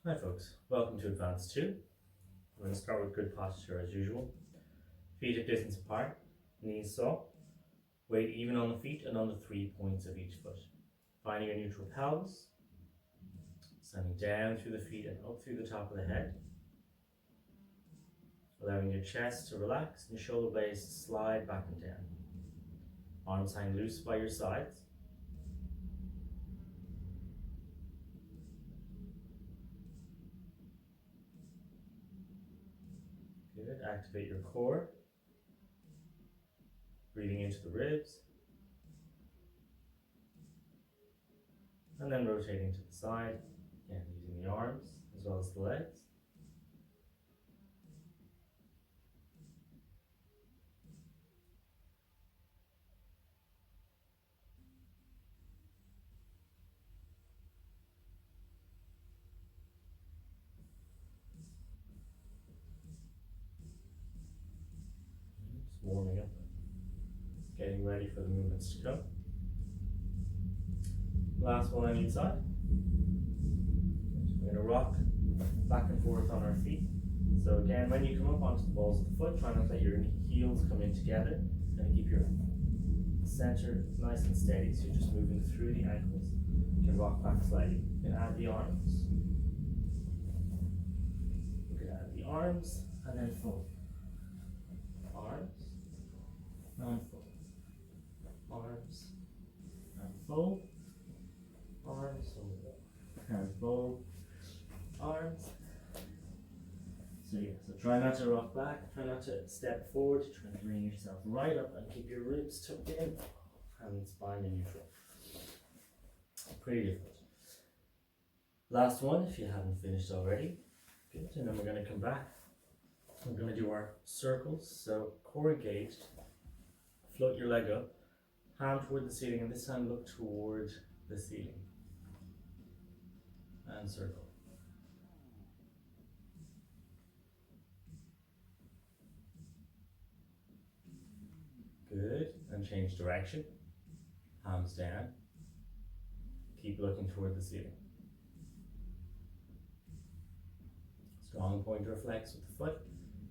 Hi folks, welcome to Advanced 2. We're going to start with good posture as usual. Feet at distance apart, knees soft, weight even on the feet and on the 3 points of each foot. Finding a neutral pelvis, sending down through the feet and up through the top of the head. Allowing your chest to relax and your shoulder blades to slide back and down. Arms hang loose by your sides. Good. Activate your core. Breathing into the ribs. And then rotating to the side. Again, using the arms as well as the legs. Just warming up. Getting ready for the movements to come. Last one on each side. We're going to rock back and forth on our feet. So again, when you come up onto the balls of the foot, try not to let your heels come in together and keep your center nice and steady. So you're just moving through the ankles. You can rock back slightly. You can add the arms. You can add the arms and then fold. Arms and fold. Arms and fold. Arms and fold. Arms. So yeah, so try not to rock back, try not to step forward, try to bring yourself right up and keep your ribs tucked in and spine in neutral. Pretty difficult. Last one if you haven't finished already. Good, and then we're going to come back. We're going to do our circles. So core engaged, float your leg up, hand toward the ceiling, and this time look toward the ceiling. And circle. Good, and change direction. Palms down. Keep looking toward the ceiling. Strong pointer flex with the foot,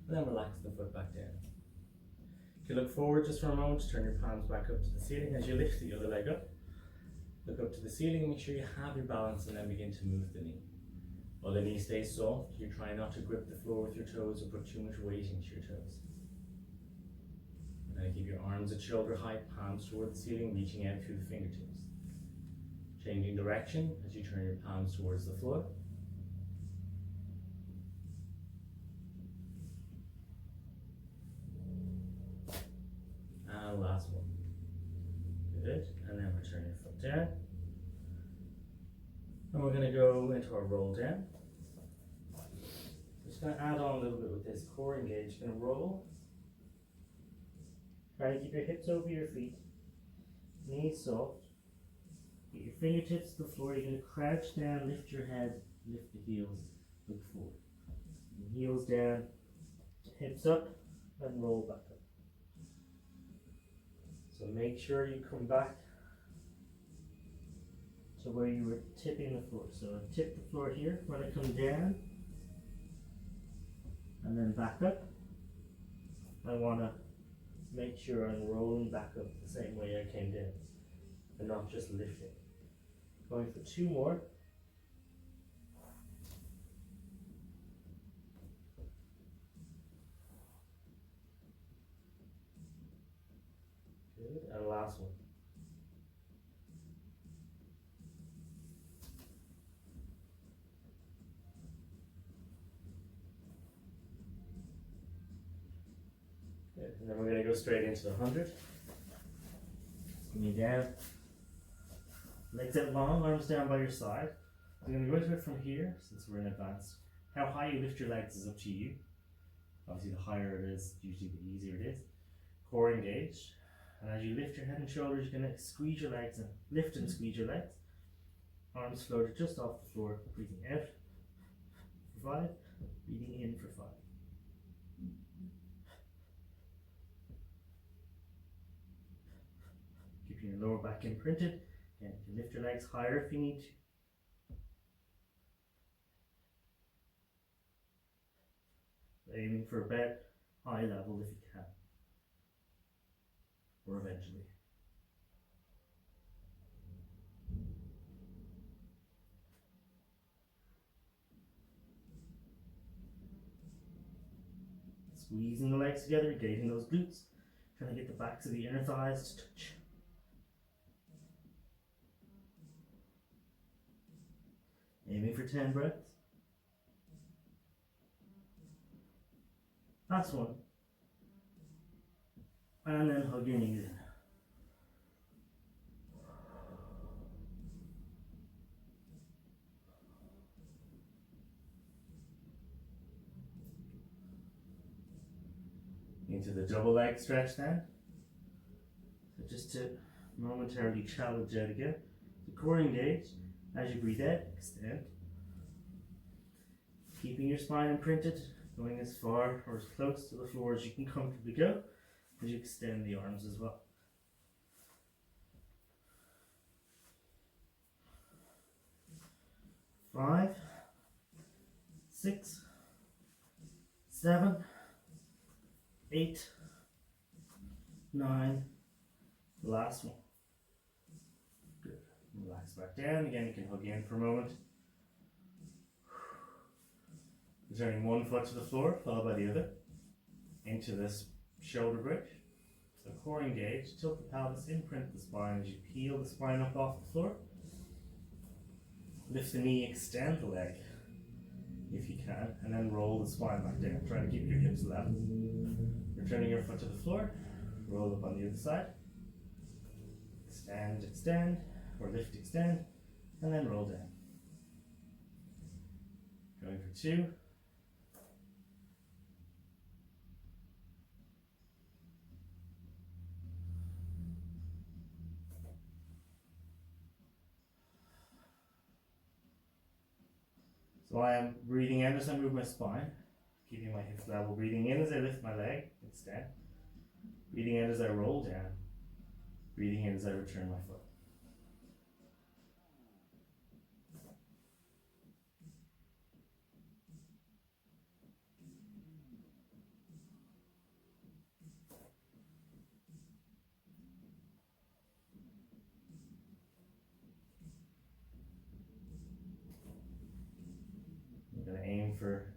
and then relax the foot back down. If you look forward just for a moment, turn your palms back up to the ceiling as you lift the other leg up. Look up to the ceiling, make sure you have your balance, and then begin to move the knee. While the knee stays soft, you're trying not to grip the floor with your toes or put too much weight into your toes. And then keep your arms at shoulder height, palms toward the ceiling, reaching out through the fingertips. Changing direction as you turn your palms towards the floor. And last one. Good. And then return your foot down. And we're going to go into our roll down. Just going to add on a little bit with this core engaged. Going to roll. Try to keep your hips over your feet. Knees soft. Get your fingertips to the floor. You're going to crouch down, lift your head, lift the heels, look forward. And heels down, hips up, and roll back up. So make sure you come back to where you were tipping the floor. So tip the floor here, when I come down, and then back up. I want to make sure I'm rolling back up the same way I came down, and not just lifting. Going for two more. Good, and last one. Good, and then we're going to go straight into the 100. Knee down. Legs out long, arms down by your side. I'm going to go into it from here, since we're in advanced. How high you lift your legs is up to you. Obviously the higher it is, usually the easier it is. Core engaged. And as you lift your head and shoulders, you're going to squeeze your legs and lift and squeeze your legs. Arms floated just off the floor, breathing out for 5, breathing in for 5. Keeping your lower back imprinted. Again, you can lift your legs higher if you need to. aiming for about eye level if you can, or eventually. Squeezing the legs together, engaging those glutes, trying to get the backs of the inner thighs to touch. Aiming for 10 breaths. Last one. And then hug your knees in. Into the double leg stretch then. So just to momentarily challenge out again. The core engaged. As you breathe out, extend. Keeping your spine imprinted, going as far or as close to the floor as you can comfortably go, as you extend the arms as well. 5, 6, 7, 8, 9, the last one. Good. Relax back down. Again, you can hug in for a moment. Returning one foot to the floor, followed by the other, into this shoulder bridge. So core engaged, tilt the pelvis, imprint the spine as you peel the spine up off the floor. Lift the knee, extend the leg if you can, and then roll the spine back down. Try to keep your hips level. Returning your foot to the floor, roll up on the other side. Extend, extend, or lift, extend, and then roll down. Going for 2. So I am breathing in as I move my spine, keeping my hips level. Breathing in as I lift my leg, extend. Breathing in as I roll down. Breathing in as I return my foot. I'm going to aim for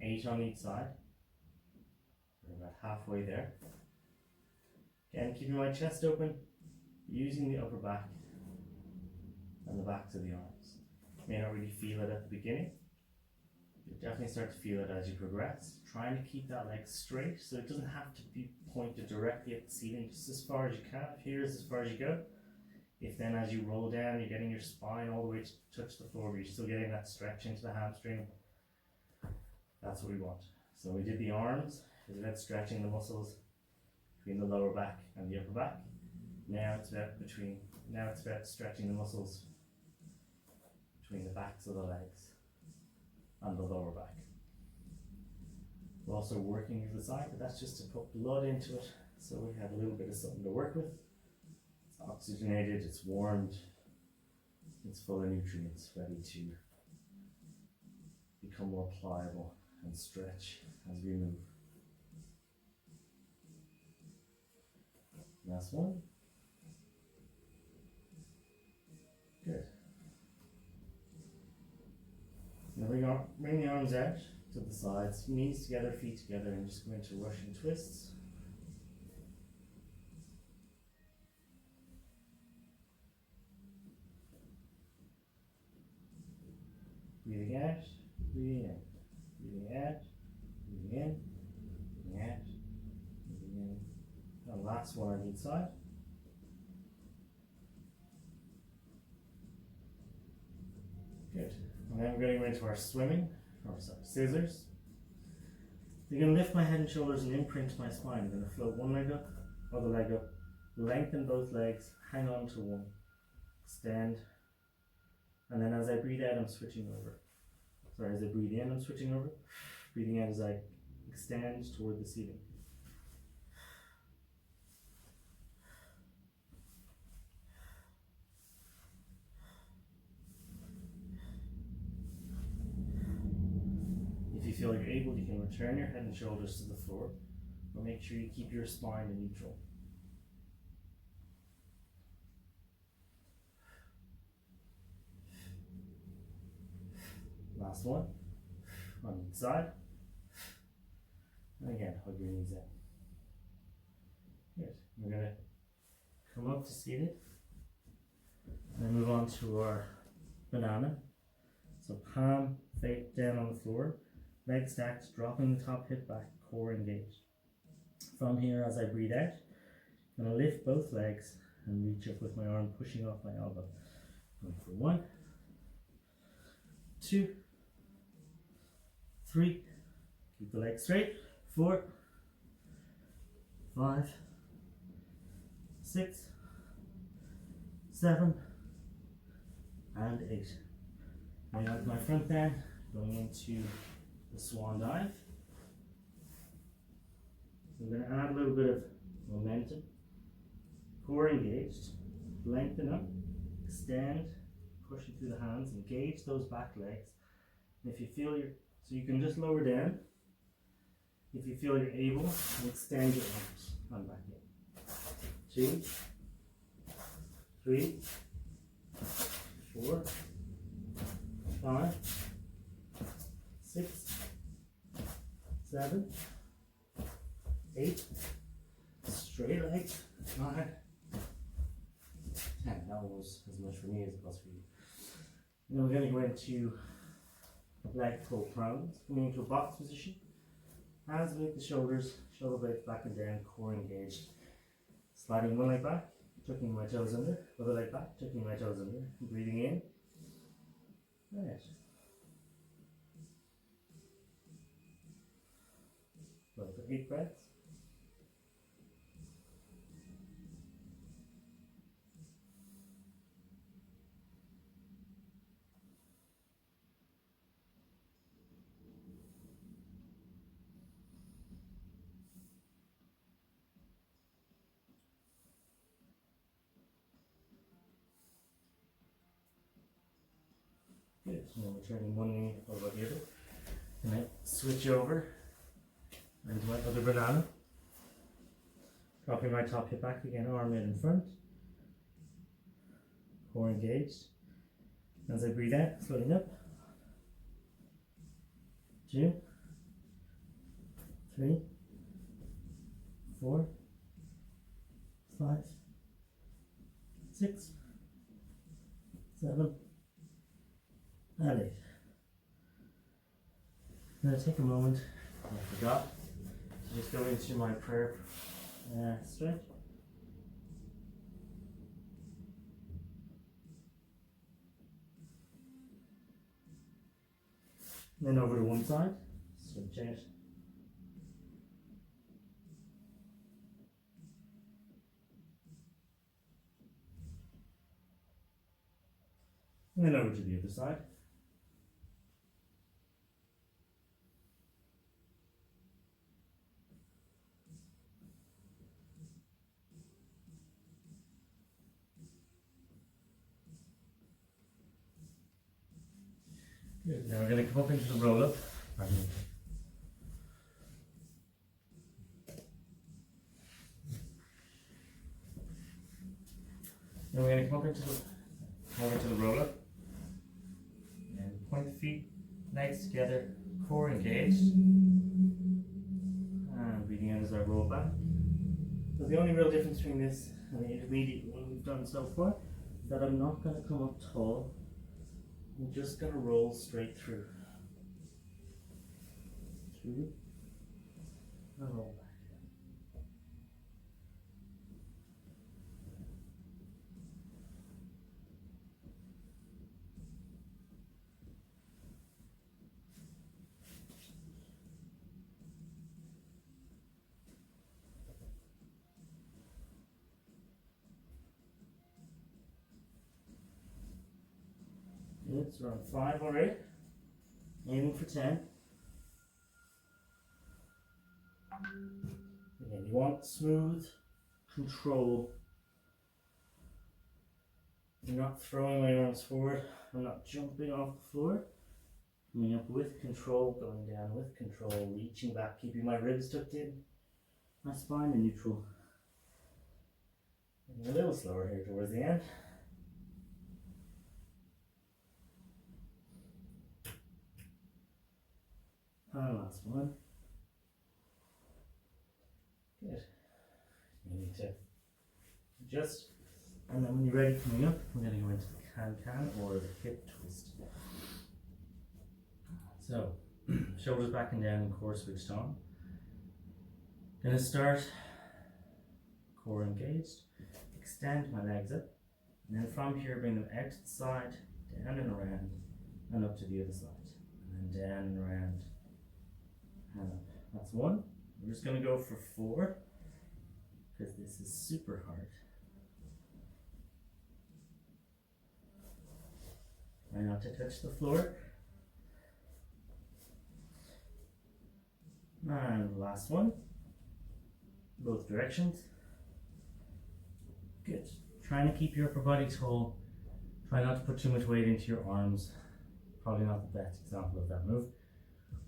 8 on each side. We're about halfway there. Again, keeping my chest open, using the upper back and the backs of the arms. You may not really feel it at the beginning. You'll definitely start to feel it as you progress. Trying to keep that leg straight so it doesn't have to be pointed directly at the ceiling, just as far as you can. Here's as far as you go. If then as you roll down, you're getting your spine all the way to touch the floor, but you're still getting that stretch into the hamstring. That's what we want. So we did the arms. It's about stretching the muscles between the lower back and the upper back. Now it's about stretching the muscles between the backs of the legs and the lower back. We're also working with the side, but that's just to put blood into it, so we have a little bit of something to work with. It's oxygenated, it's warmed, it's full of nutrients, ready to become more pliable and stretch as we move. Last one. Good. Now bring the arms out to the sides, knees together, feet together, and just go into Russian twists. Breathing out, breathing in, breathing out, breathing in, breathing out, breathing in. And last one on each side. Good. And then we're going to go into our scissors. You're going to lift my head and shoulders and imprint my spine. I'm going to float one leg up, other leg up, lengthen both legs, hang on to one, extend, and then as I breathe out, I'm switching over. Sorry, as I breathe in, I'm switching over. Breathing out as I extend toward the ceiling. If you feel you're able, you can return your head and shoulders to the floor, but make sure you keep your spine in neutral. Last one, on each side. And again, hug your knees in. Good. We're going to come up to seated and move on to our banana. So palm face down on the floor, leg stacked, dropping the top hip back, core engaged. From here, as I breathe out, I'm going to lift both legs and reach up with my arm, pushing off my elbow. Going for 1, 2, 3, keep the legs straight, 4, 5, 6, 7, and 8. Bring out my front then, going into the swan dive. So I'm going to add a little bit of momentum, core engaged, lengthen up, extend, pushing through the hands, engage those back legs. And if you feel so you can just lower down. If you feel you're able, extend your arms and back in. 2, 3, 4, 5, 6, 7, 8, straight legs, 9, 10. That was as much for me as it was for you. And then we're going to go into leg pull prone, coming into a box position. Hands beneath the shoulders, shoulder blades back and down, core engaged. Sliding one leg back, tucking my toes under, other leg back, tucking my toes under, breathing in. Right. Go for 8 breaths. Good. So now we're turning one knee over the other. And then switch over into my other banana. Dropping my top hip back again, arm in front. Core engaged. As I breathe out, floating up. 2, 3, 4, 5, 6, 7, and 8. I'm going to take a moment, I forgot, to just go into my prayer stretch. And then over to one side, switch out. And then over to the other side. Good. Now we're going to come up into the roll up. Now we're going to come up into the roll up. And point the feet, legs together, core engaged. And breathing out as I roll back. So the only real difference between this and the intermediate one we've done so far is that I'm not going to come up tall. I'm just going to roll straight through. Through and roll back. It's around 5 already. Aiming for 10. Again, you want smooth control. You're not throwing my arms forward. I'm not jumping off the floor. Coming up with control, going down with control, reaching back, keeping my ribs tucked in, my spine in neutral. Getting a little slower here towards the end. And last one. Good. You need to adjust. And then when you're ready coming up, we're going to go into the can-can or the hip twist. So, shoulders back and down and core switched on. Gonna start core engaged, extend my legs up, and then from here bring them out to the side, down and around, and up to the other side. And then down and around, and up. That's one. We're just gonna go for 4, because this is super hard. Try not to touch the floor. And last one, both directions. Good. Trying to keep your upper body tall. Try not to put too much weight into your arms. Probably not the best example of that move.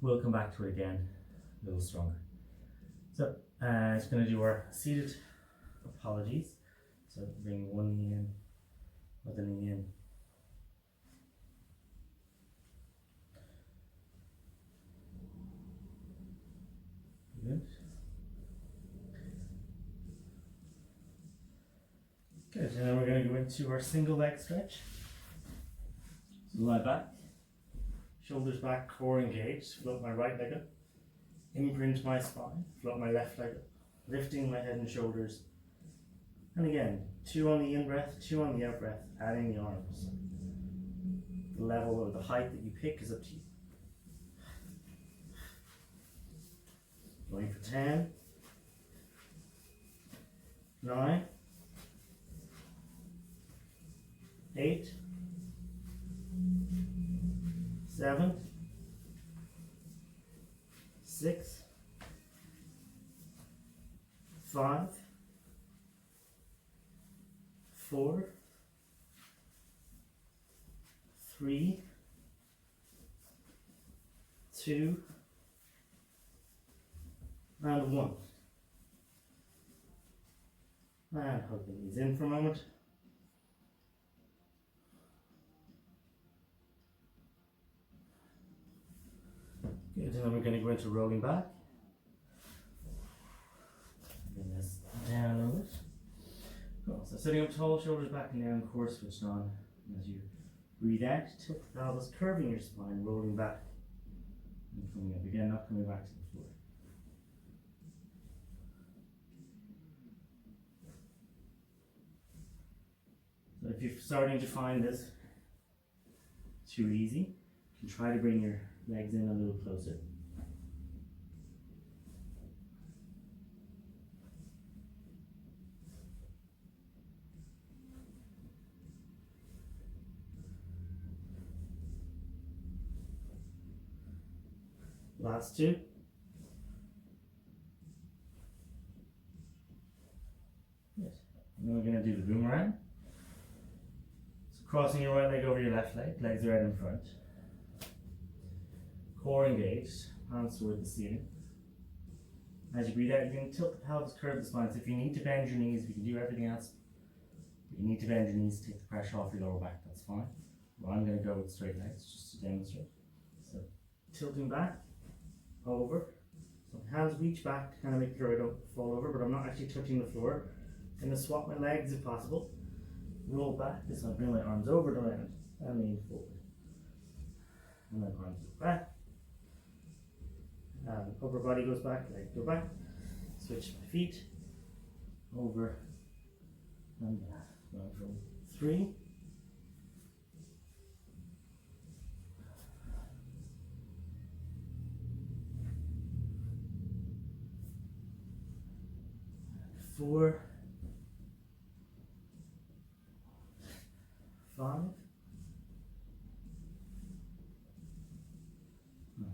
We'll come back to it again, a little stronger. So, it's going to do our seated apologies. So, bring one knee in, other knee in. Good. Good, and then we're going to go into our single leg stretch. So lie back, shoulders back, core engaged, float my right leg up, imprint my spine, float my left leg up, lifting my head and shoulders. And again, 2 on the in-breath, 2 on the out-breath, adding the arms. The level or the height that you pick is up to you. Going for 10, 9, 8, 7, 6, 5, 4, 3, 2, and 1. And hug the knees in for a moment. Good, and then we're going to go into rolling back. Bring this down a little bit. Cool. So sitting up tall, shoulders back and down, core switched on. As you breathe out, tilt the pelvis, curving your spine, rolling back. And coming up again, not coming back to the floor. So if you're starting to find this too easy, you can try to bring your legs in a little closer. Last 2. Yes. And then we're going to do the boomerang. So crossing your right leg over your left leg, legs are out in front. Core engaged, hands toward the ceiling. As you breathe out, you can tilt the pelvis, curve the spine. So if you need to bend your knees, you can do everything else. If you need to bend your knees to take the pressure off your lower back, that's fine. Well, I'm going to go with straight legs just to demonstrate. So tilting back, over. So hands reach back to kind of make sure I don't fall over, but I'm not actually touching the floor. I'm going to swap my legs if possible. Roll back, this time bring my arms over and around and lean forward. And then arms go back. Upper body goes back, legs go back. Switch my feet over and back. Going from 3, 4, 5,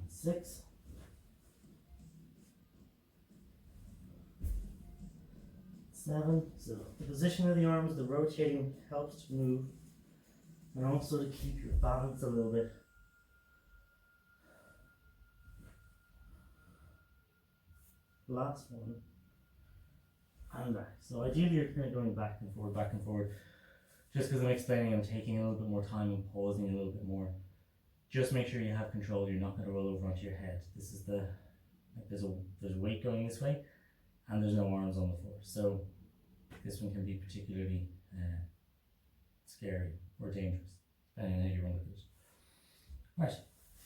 6, 7. So the position of the arms, the rotating helps to move and also to keep your balance a little bit last one, and back. So ideally you're kind of going back and forward, just because I'm explaining, I'm taking a little bit more time and pausing a little bit more. Just make sure you have control, you're not going to roll over onto your head. This is the, like there's weight going this way, and there's no arms on the floor. So this one can be particularly scary or dangerous, depending on how you run with it. Right,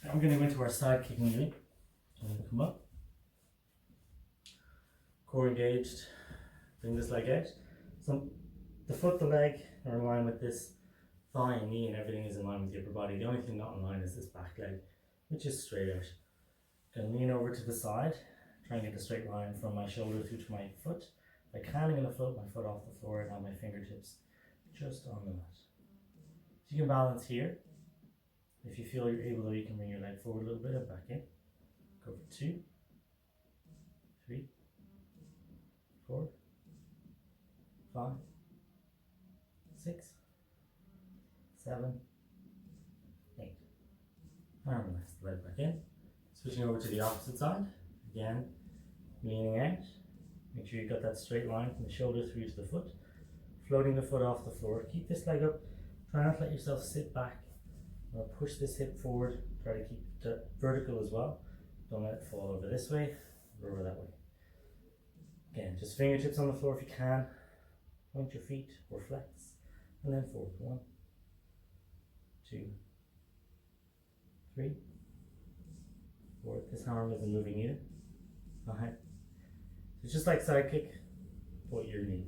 now we're going to go into our side kicking unit. So I'm going to come up, core engaged, bring this leg out. So the foot, the leg are in line with this thigh and knee, and everything is in line with the upper body. The only thing not in line is this back leg, which is straight out. Going to lean over to the side, try and get a straight line from my shoulder through to my foot. If I can, I'm going to float my foot off the floor and have my fingertips just on the mat. So you can balance here. If you feel you're able, though, you can bring your leg forward a little bit and back in. Go for 2, 3, 4, 5, 6, 7, 8. Arm relax the leg back in. Switching over to the opposite side. Again, leaning out. Make sure you've got that straight line from the shoulder through to the foot. Floating the foot off the floor. Keep this leg up. Try not to let yourself sit back. Or push this hip forward. Try to keep it vertical as well. Don't let it fall over this way or over that way. Again, just fingertips on the floor if you can. Point your feet or flex. And then forward. 1, 2, 3, 4. This arm isn't moving either. Behind. It's just like side kick, but your knee.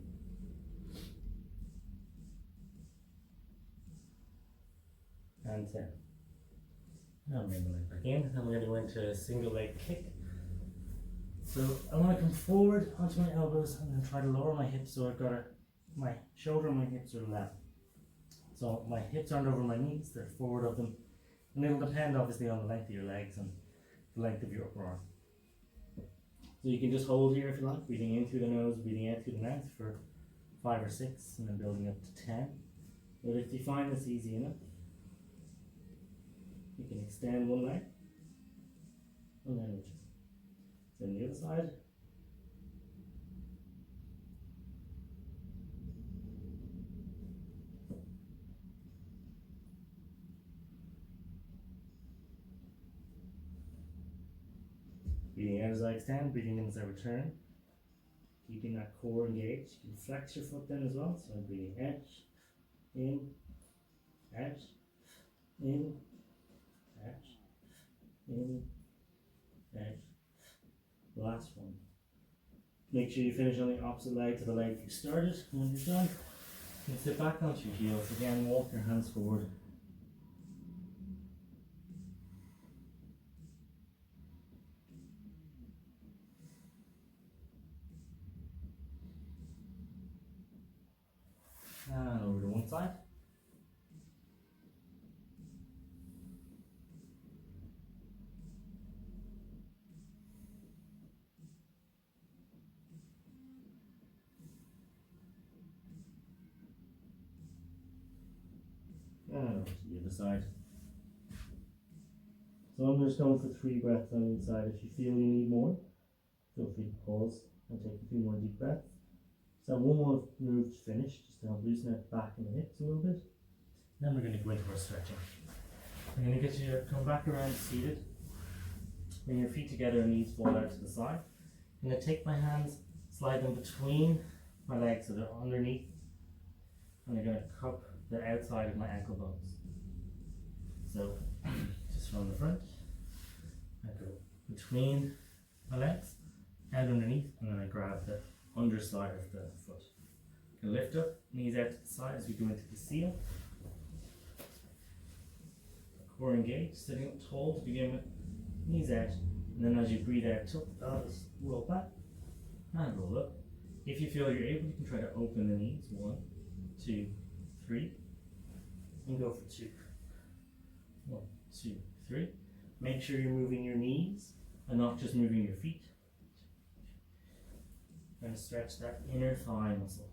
And 10. Now bring the leg back in, and we're going to go into a single leg kick. So I want to come forward onto my elbows and then try to lower my hips so I've got my shoulder and my hips are level. So my hips aren't over my knees, they're forward of them. And it'll depend obviously on the length of your legs and the length of your upper arm. So you can just hold here if you like, breathing in through the nose, breathing out through the mouth for 5 or 6, and then building up to 10. But if you find this easy enough, you can extend one leg, and then return. Then the other side. Breathing out as I extend, breathing in as I return. Keeping that core engaged. You can flex your foot then as well. So I'm breathing out, in, out, in, out, in, out. Last one. Make sure you finish on the opposite leg to the leg you started. And when you're done, you can sit back onto your heels. Again, walk your hands forward. And over to one side. And over to the other side. So I'm just going for 3 breaths on each side. If you feel you need more, feel free to pause and take a few more deep breaths. So one more move to finish, just to help loosen out the back and the hips a little bit. Then we're going to go into our stretching. I'm going to get you to come back around seated. Bring your feet together and knees fall out to the side. I'm going to take my hands, slide them between my legs so they're underneath. And they're going to cup the outside of my ankle bones. So, just from the front, I go between my legs, out underneath, and then I grab the underside of the foot. Can lift up, knees out to the side as we go into the seal. Core engaged, sitting up tall to begin with, knees out, and then as you breathe out, tuck the pelvis, roll back, and roll up. If you feel you're able, you can try to open the knees. 1, 2, 3, and go for 2. 1, 2, 3. Make sure you're moving your knees and not just moving your feet. Trying to stretch that inner thigh muscle.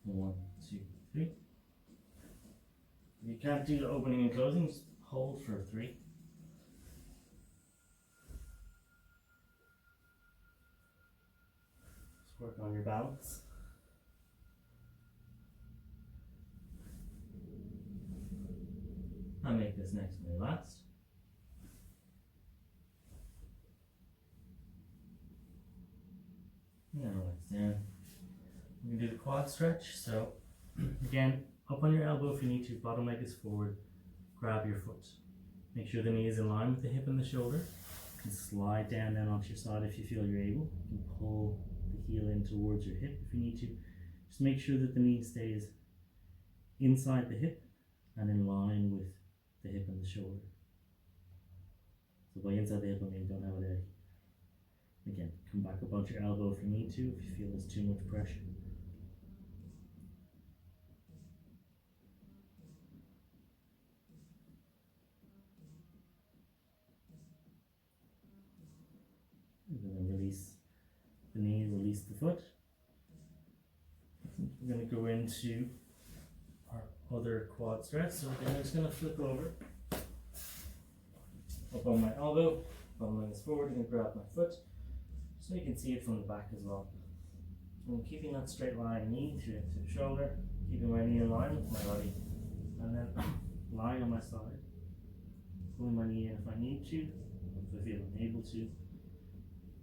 1, 2, 3. can't do the opening and closing, just hold for 3. Just work on your balance. I'll make this next and last. Now relax down. We're going to do the quad stretch. So again, up on your elbow if you need to, bottom leg is forward, grab your foot. Make sure the knee is in line with the hip and the shoulder. You can slide down then onto your side if you feel you're able. You can pull the heel in towards your hip if you need to. Just make sure that the knee stays inside the hip and in line with the hip and the shoulder. So by inside the hip I mean don't have it out. Again, come back up onto your elbow if you need to, if you feel there's too much pressure. And then release the knee, release the foot. We're going to go into our other quad stretch. So again, I'm just going to flip over. Up on my elbow, bottom leg is forward, I'm going to grab my foot. So you can see it from the back as well. I'm keeping that straight line knee to the shoulder, keeping my knee in line with my body, and then lying on my side, pulling my knee in if I need to, if I feel I'm able to.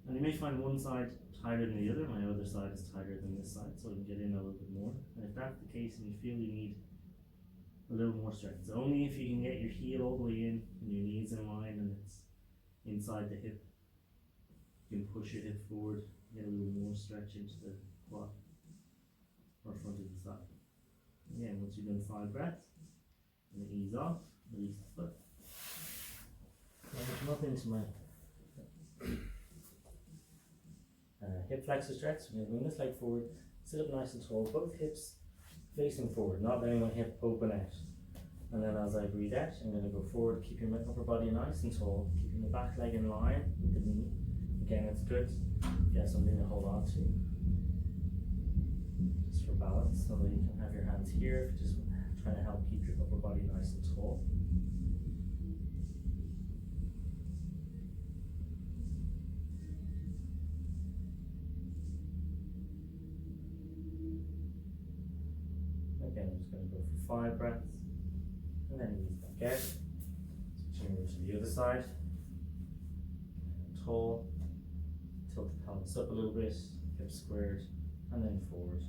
And you may find one side tighter than the other. My other side is tighter than this side, so I can get in a little bit more. And if that's the case and you feel you need a little more stretch, it's only if you can get your heel all the way in and your knees in line and it's inside the hip. You can push your hip forward, get a little more stretch into the quad or front of the side. Again, once you've done 5 breaths, and ease off, release the foot. Now come up into my hip flexor stretch. I'm going to bring this leg forward, sit up nice and tall, both hips facing forward, not letting my hip open out. And then as I breathe out, I'm going to go forward, keeping my upper body nice and tall, keeping the back leg in line with the knee. Again, it's good if you have something to hold on to, just for balance, so that you can have your hands here if you're just trying to help keep your upper body nice and tall. Again, I'm just going to go for 5 breaths, and then ease back out. Switching over to the other side. Tall. Tilt the pelvis up a little bit, hips squared, and then forward.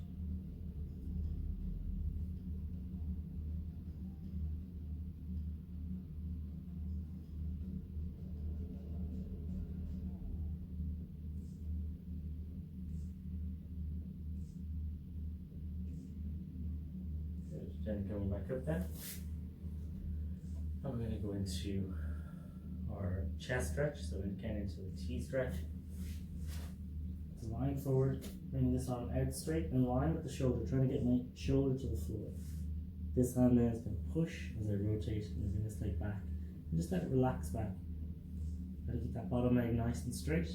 Good. Then coming back up then. And we're going to go into our chest stretch, so again into the T stretch. Lying forward, bringing this arm out straight in line with the shoulder, trying to get my shoulder to the floor. This hand then is going to push as I rotate and bring this leg back. And just let it relax back. Try to keep that bottom leg nice and straight.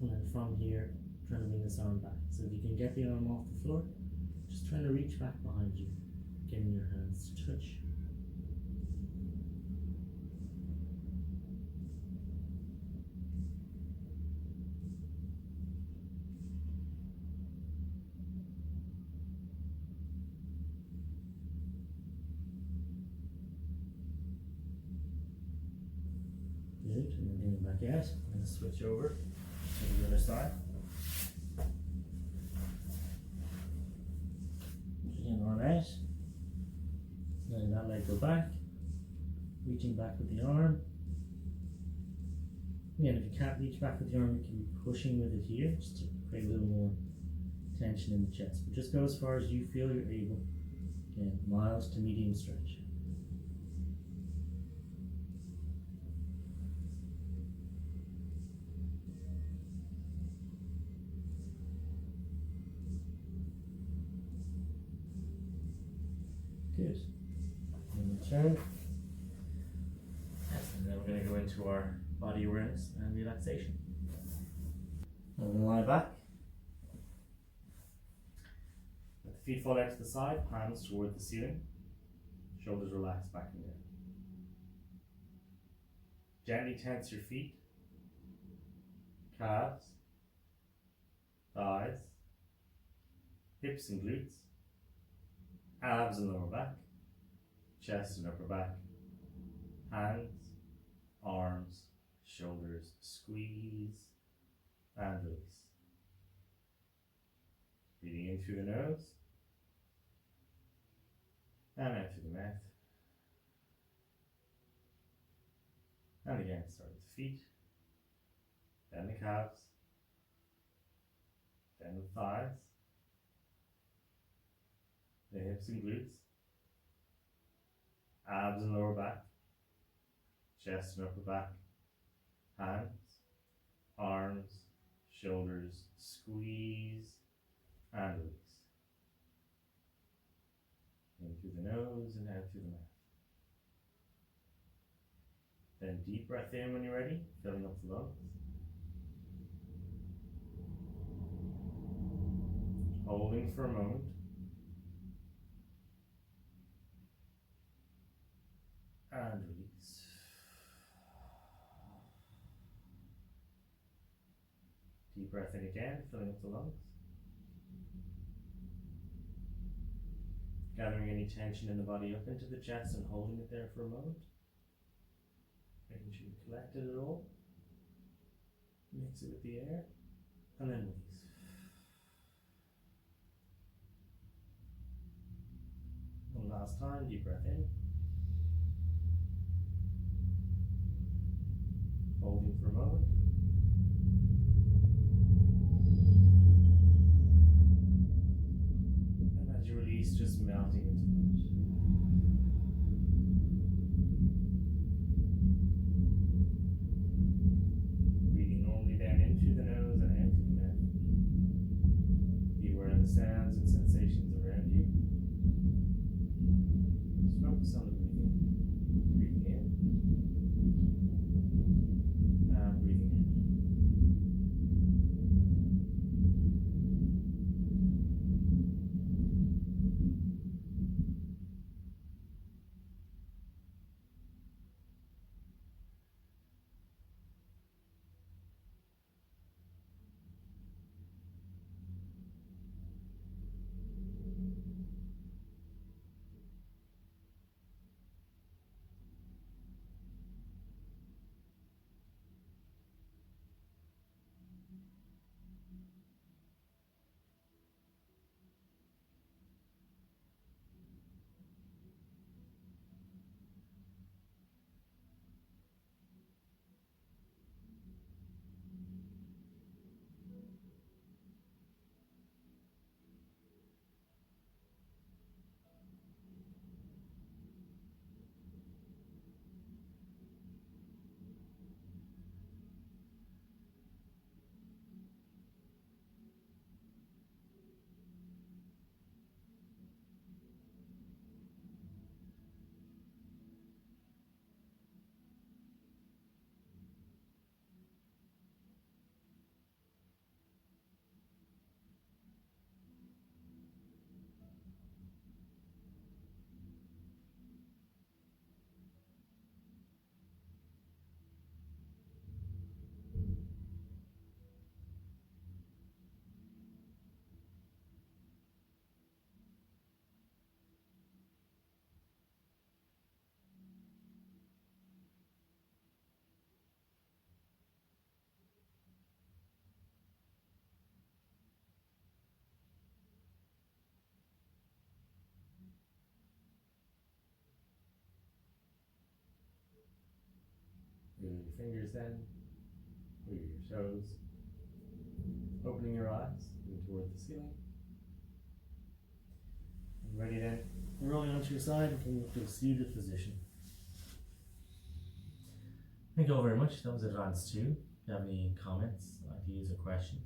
And then from here, trying to bring this arm back. So if you can get the arm off the floor, just trying to reach back behind you, getting your hands to touch. Good, and then bring it back out. I'm going to switch over to the other side. Again, arm out. Letting that leg go back. Reaching back with the arm. Again, if you can't reach back with the arm, you can be pushing with it here just to create a little more tension in the chest. But just go as far as you feel you're able. Again, mild to medium stretch. Good. And return. Yes, and then we're going to go into our body awareness and relaxation. And then lie back. Let the feet fall out to the side, palms toward the ceiling. Shoulders relaxed back and down. Gently tense your feet, calves, thighs, hips and glutes, abs and lower back, chest and upper back, hands, arms, shoulders, squeeze and release. Breathing in through the nose and out through the mouth. And again, start with the feet, then the calves, then the thighs, the hips and glutes, abs and lower back, chest and upper back, hands, arms, shoulders, squeeze and release. In through the nose and out through the mouth. Then deep breath in when you're ready, filling up the lungs. Holding for a moment. And release. Deep breath in again, filling up the lungs. Gathering any tension in the body up into the chest and holding it there for a moment. Making sure you collect it all. Mix it with the air. And then release. One last time, deep breath in. Holding for a moment. And as you release, just melting into that. Breathing normally down in through the nose and out through the mouth. Be aware of the sounds and sensations around you. Just focus on the breathing. Breathing in. And breathing in. Moving your fingers then, moving your toes, opening your eyes, looking towards the ceiling. And ready then, rolling onto your side and coming up to a seated position. Thank you all very much. That was Advanced 2. If you have any comments, ideas, or questions,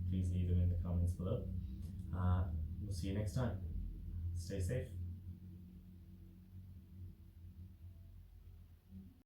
please leave them in the comments below. We'll see you next time. Stay safe.